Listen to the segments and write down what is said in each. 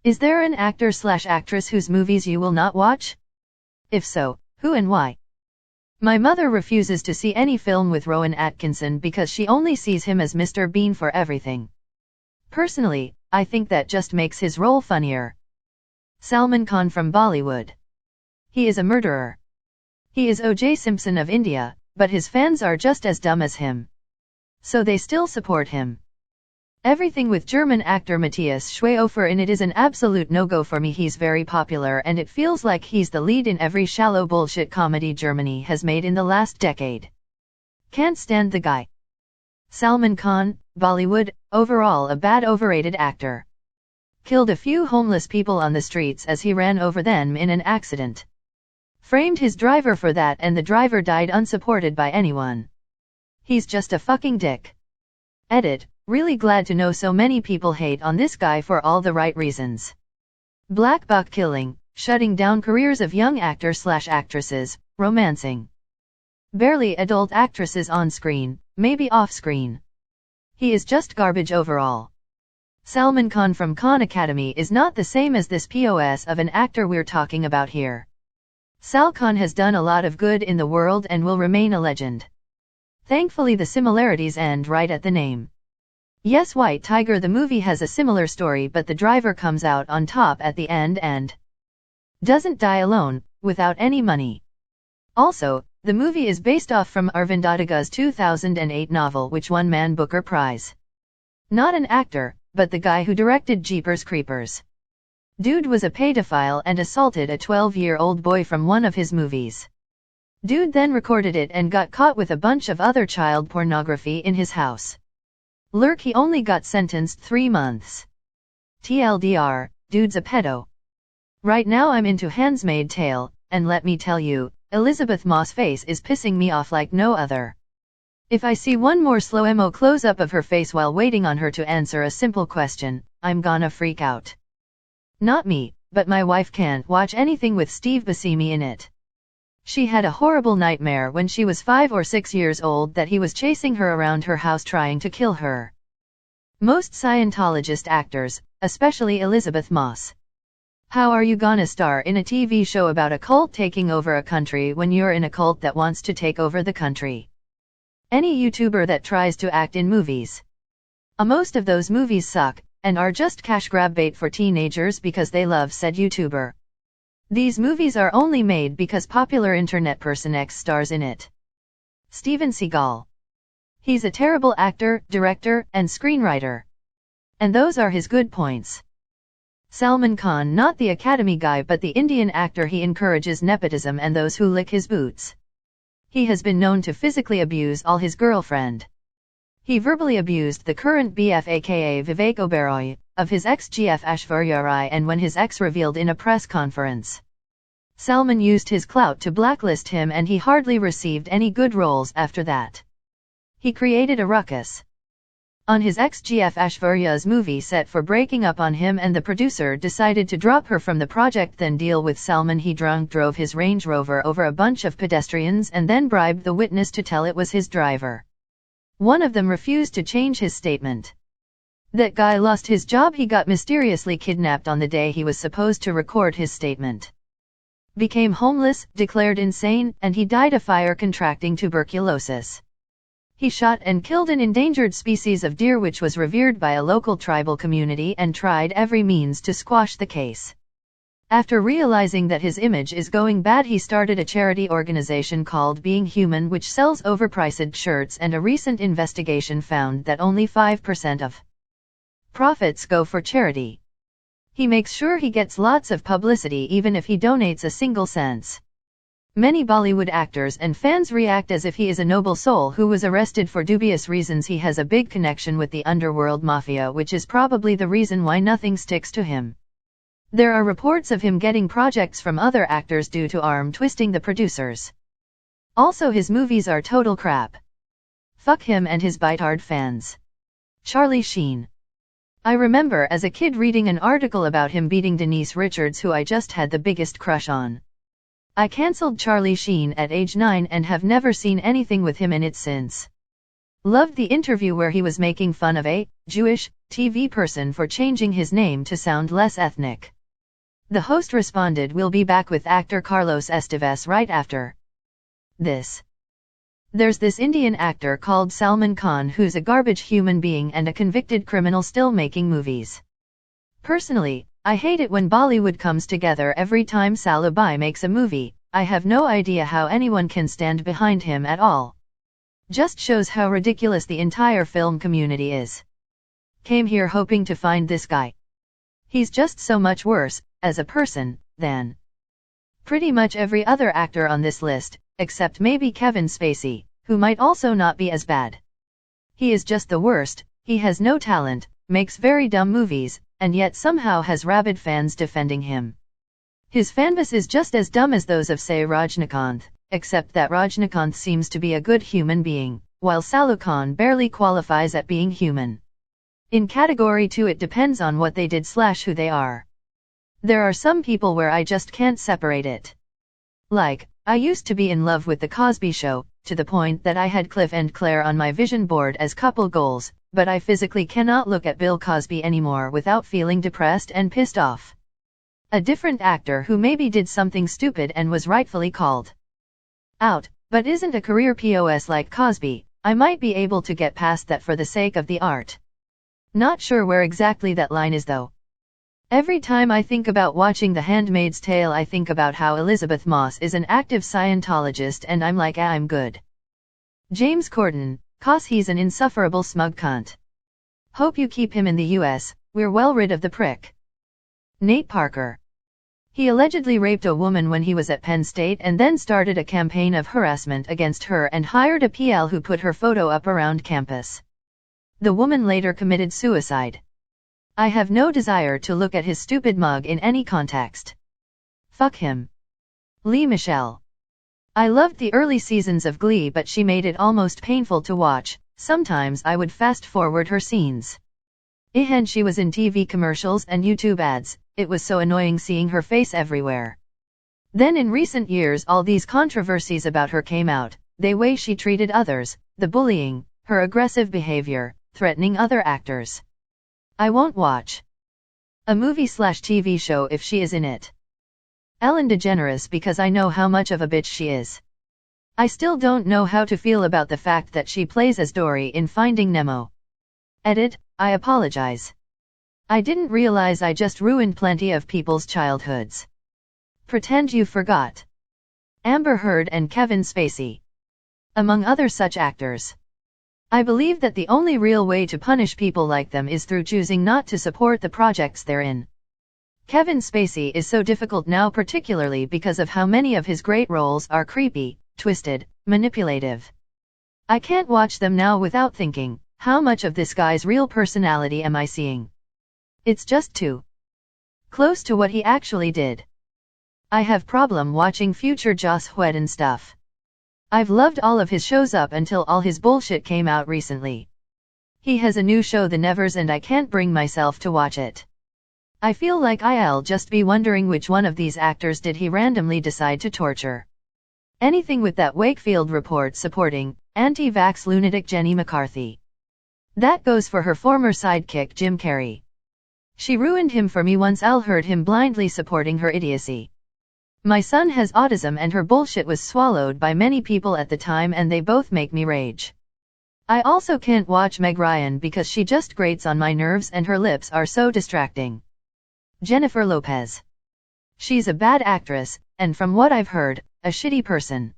Is there an actor/actress whose movies you will not watch? If so, who and why? My mother refuses to see any film with Rowan Atkinson because she only sees him as Mr. Bean for everything. Personally, I think that just makes his role funnier. Salman Khan from Bollywood. He is a murderer. He is O.J. Simpson of India, but his fans are just as dumb as him. So they still support him. Everything with German actor Matthias Schweiger in it is an absolute no-go for me. He's very popular and it feels like he's the lead in every shallow bullshit comedy Germany has made in the last decade. Can't stand the guy. Salman Khan, Bollywood, overall a bad overrated actor. Killed a few homeless people on the streets as he ran over them in an accident. Framed his driver for that and the driver died unsupported by anyone. He's just a fucking dick. Edit. Really glad to know so many people hate on this guy for all the right reasons. Black buck killing, shutting down careers of young actors/actresses, romancing. Barely adult actresses on screen, maybe off screen. He is just garbage overall. Salman Khan from Khan Academy is not the same as this POS of an actor we're talking about here. Sal Khan has done a lot of good in the world and will remain a legend. Thankfully the similarities end right at the name. Yes, White Tiger the movie has a similar story, but the driver comes out on top at the end and doesn't die alone, without any money. Also, the movie is based off from Arvind Adiga's 2008 novel which won Man Booker Prize. Not an actor, but the guy who directed Jeepers Creepers. Dude was a pedophile and assaulted a 12-year-old boy from one of his movies. Dude then recorded it and got caught with a bunch of other child pornography in his house. Lurk, he only got sentenced 3 months. TLDR, dude's a pedo. Right now I'm into Handmaid's Tale, and let me tell you, Elizabeth Moss' face is pissing me off like no other. If I see one more slow-mo close-up of her face while waiting on her to answer a simple question, I'm gonna freak out. Not me, but my wife can't watch anything with Steve Buscemi in it. She had a horrible nightmare when she was 5 or 6 years old that he was chasing her around her house trying to kill her. Most Scientologist actors, especially Elizabeth Moss. How are you gonna star in a TV show about a cult taking over a country when you're in a cult that wants to take over the country? Any YouTuber that tries to act in movies. Most of those movies suck, and are just cash grab bait for teenagers because they love said YouTuber. These movies are only made because popular internet person X stars in it. Steven Seagal. He's a terrible actor, director, and screenwriter. And those are his good points. Salman Khan, not the Academy guy but the Indian actor. He encourages nepotism and those who lick his boots. He has been known to physically abuse all his girlfriend. He verbally abused the current BF aka Vivek Oberoi, of his ex-GF Aishwarya Rai, and when his ex revealed in a press conference. Salman used his clout to blacklist him and he hardly received any good roles after that. He created a ruckus on his ex-GF Aishwarya's movie set for breaking up on him, and the producer decided to drop her from the project. Then deal with Salman. He drunk drove his Range Rover over a bunch of pedestrians and then bribed the witness to tell it was his driver. One of them refused to change his statement. That guy lost his job. He got mysteriously kidnapped on the day he was supposed to record his statement. Became homeless, declared insane, and he died of fire contracting tuberculosis. He shot and killed an endangered species of deer which was revered by a local tribal community and tried every means to squash the case. After realizing that his image is going bad, he started a charity organization called Being Human which sells overpriced shirts, and a recent investigation found that only 5% of profits go for charity. He makes sure he gets lots of publicity even if he donates a single cent. Many Bollywood actors and fans react as if he is a noble soul who was arrested for dubious reasons. He has a big connection with the underworld mafia, which is probably the reason why nothing sticks to him. There are reports of him getting projects from other actors due to arm twisting the producers. Also, his movies are total crap. Fuck him and his bitard fans. Charlie Sheen. I remember as a kid reading an article about him beating Denise Richards, who I just had the biggest crush on. I cancelled Charlie Sheen at age 9 and have never seen anything with him in it since. Loved the interview where he was making fun of a Jewish TV person for changing his name to sound less ethnic. The host responded, "We'll be back with actor Carlos Estevez right after this." There's this Indian actor called Salman Khan who's a garbage human being and a convicted criminal still making movies. Personally, I hate it when Bollywood comes together every time Salubhai makes a movie. I have no idea how anyone can stand behind him at all. Just shows how ridiculous the entire film community is. Came here hoping to find this guy. He's just so much worse, as a person, than pretty much every other actor on this list, except maybe Kevin Spacey, who might also not be as bad. He is just the worst. He has no talent, makes very dumb movies, and yet somehow has rabid fans defending him. His fanbase is just as dumb as those of, say, Rajnikanth, except that Rajnikanth seems to be a good human being, while Salman Khan barely qualifies at being human. In category 2 it depends on what they did / who they are. There are some people where I just can't separate it. Like, I used to be in love with The Cosby Show, to the point that I had Cliff and Claire on my vision board as couple goals, but I physically cannot look at Bill Cosby anymore without feeling depressed and pissed off. A different actor who maybe did something stupid and was rightfully called out, but isn't a career POS like Cosby, I might be able to get past that for the sake of the art. Not sure where exactly that line is though. Every time I think about watching The Handmaid's Tale I think about how Elizabeth Moss is an active Scientologist and I'm like, I'm good. James Corden, 'cause he's an insufferable smug cunt. Hope you keep him in the US, we're well rid of the prick. Nate Parker. He allegedly raped a woman when he was at Penn State and then started a campaign of harassment against her and hired a PL who put her photo up around campus. The woman later committed suicide. I have no desire to look at his stupid mug in any context. Fuck him. Lea Michele. I loved the early seasons of Glee but she made it almost painful to watch, sometimes I would fast forward her scenes. And she was in TV commercials and YouTube ads, it was so annoying seeing her face everywhere. Then in recent years all these controversies about her came out, the way she treated others, the bullying, her aggressive behavior, threatening other actors. I won't watch a movie/TV show if she is in it. Ellen DeGeneres because I know how much of a bitch she is. I still don't know how to feel about the fact that she plays as Dory in Finding Nemo. Edit, I apologize. I didn't realize I just ruined plenty of people's childhoods. Pretend you forgot. Amber Heard and Kevin Spacey. Among other such actors. I believe that the only real way to punish people like them is through choosing not to support the projects they're in. Kevin Spacey is so difficult now particularly because of how many of his great roles are creepy, twisted, manipulative. I can't watch them now without thinking, how much of this guy's real personality am I seeing? It's just too close to what he actually did. I have problem watching future Joss Whedon stuff. I've loved all of his shows up until all his bullshit came out recently. He has a new show The Nevers and I can't bring myself to watch it. I feel like I'll just be wondering which one of these actors did he randomly decide to torture. Anything with that Wakefield report supporting anti-vax lunatic Jenny McCarthy. That goes for her former sidekick Jim Carrey. She ruined him for me once I'll heard him blindly supporting her idiocy. My son has autism and her bullshit was swallowed by many people at the time and they both make me rage. I also can't watch Meg Ryan because she just grates on my nerves and her lips are so distracting. Jennifer Lopez. She's a bad actress, and from what I've heard, a shitty person.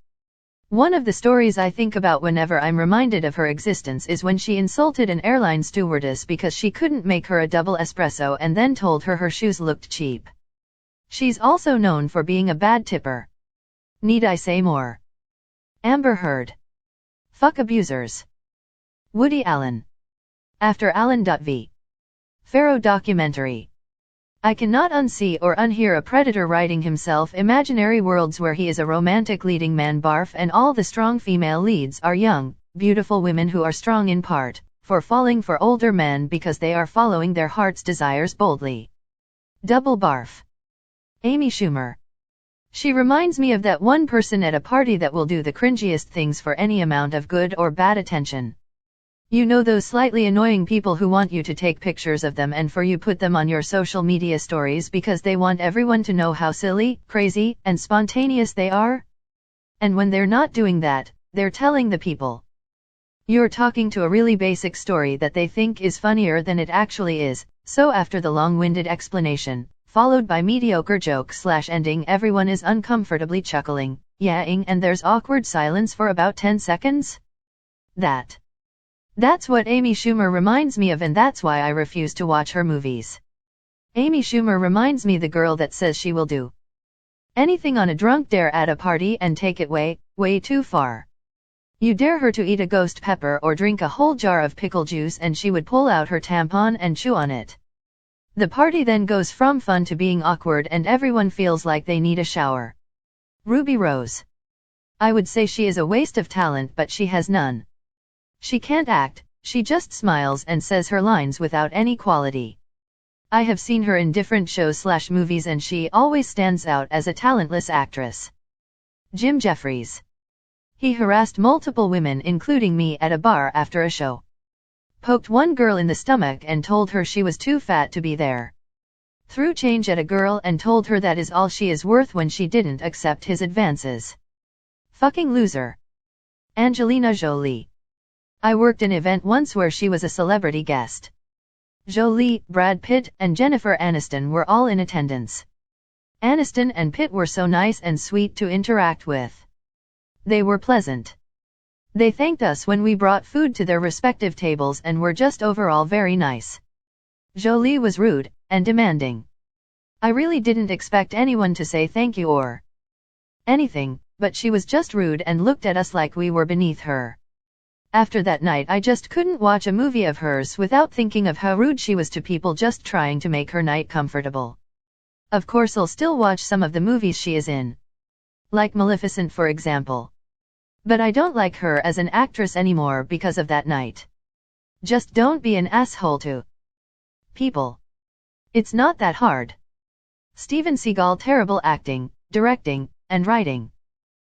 One of the stories I think about whenever I'm reminded of her existence is when she insulted an airline stewardess because she couldn't make her a double espresso and then told her her shoes looked cheap. She's also known for being a bad tipper. Need I say more? Amber Heard. Fuck abusers. Woody Allen. After Allen.v. Pharaoh documentary. I cannot unsee or unhear a predator writing himself imaginary worlds where he is a romantic leading man barf and all the strong female leads are young, beautiful women who are strong in part, for falling for older men because they are following their heart's desires boldly. Double barf. Amy Schumer. She reminds me of that one person at a party that will do the cringiest things for any amount of good or bad attention. You know those slightly annoying people who want you to take pictures of them and for you put them on your social media stories because they want everyone to know how silly, crazy, and spontaneous they are? And when they're not doing that, they're telling the people you're talking to a really basic story that they think is funnier than it actually is. So after the long-winded explanation, followed by mediocre joke/ending, everyone is uncomfortably chuckling, yahing, and there's awkward silence for about 10 seconds. That's what Amy Schumer reminds me of, and that's why I refuse to watch her movies. Amy Schumer reminds me the girl that says she will do anything on a drunk dare at a party and take it way, way too far. You dare her to eat a ghost pepper or drink a whole jar of pickle juice and she would pull out her tampon and chew on it. The party then goes from fun to being awkward and everyone feels like they need a shower. Ruby Rose. I would say she is a waste of talent, but she has none. She can't act, she just smiles and says her lines without any quality. I have seen her in different shows/movies and she always stands out as a talentless actress. Jim Jeffries. He harassed multiple women including me at a bar after a show. Poked one girl in the stomach and told her she was too fat to be there. Threw change at a girl and told her that is all she is worth when she didn't accept his advances. Fucking loser. Angelina Jolie. I worked an event once where she was a celebrity guest. Jolie, Brad Pitt, and Jennifer Aniston were all in attendance. Aniston and Pitt were so nice and sweet to interact with. They were pleasant. They thanked us when we brought food to their respective tables and were just overall very nice. Jolie was rude and demanding. I really didn't expect anyone to say thank you or anything, but she was just rude and looked at us like we were beneath her. After that night I just couldn't watch a movie of hers without thinking of how rude she was to people just trying to make her night comfortable. Of course I'll still watch some of the movies she is in. Like Maleficent for example. But I don't like her as an actress anymore because of that night. Just don't be an asshole to people. It's not that hard. Steven Seagal, terrible acting, directing, and writing.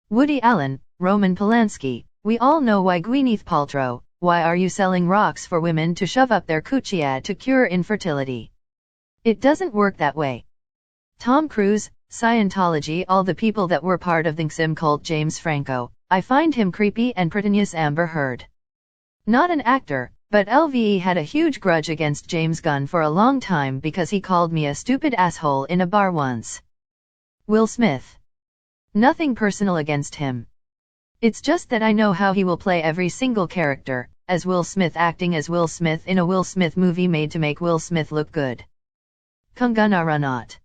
Woody Allen, Roman Polanski. We all know why. Gwyneth Paltrow, why are you selling rocks for women to shove up their coochie to cure infertility? It doesn't work that way. Tom Cruise, Scientology, all the people that were part of the XM cult. James Franco, I find him creepy and pretentious. Amber Heard. Not an actor, but LVE had a huge grudge against James Gunn for a long time because he called me a stupid asshole in a bar once. Will Smith. Nothing personal against him. It's just that I know how he will play every single character, as Will Smith, acting as Will Smith in a Will Smith movie made to make Will Smith look good. Kangana Ranaut.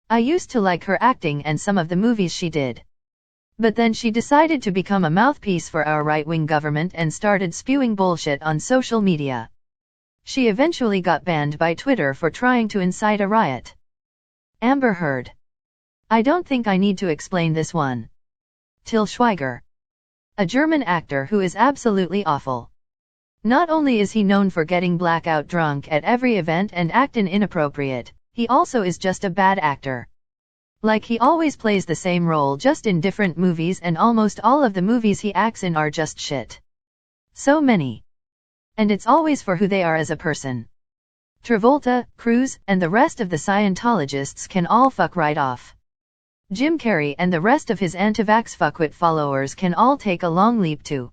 I used to like her acting and some of the movies she did. But then she decided to become a mouthpiece for our right-wing government and started spewing bullshit on social media. She eventually got banned by Twitter for trying to incite a riot. Amber Heard. I don't think I need to explain this one. Till Schweiger. A German actor who is absolutely awful. Not only is he known for getting blackout drunk at every event and acting inappropriate, he also is just a bad actor. Like he always plays the same role just in different movies and almost all of the movies he acts in are just shit. So many. And it's always for who they are as a person. Travolta, Cruise, and the rest of the Scientologists can all fuck right off. Jim Carrey and the rest of his anti-vax fuckwit followers can all take a long leap too.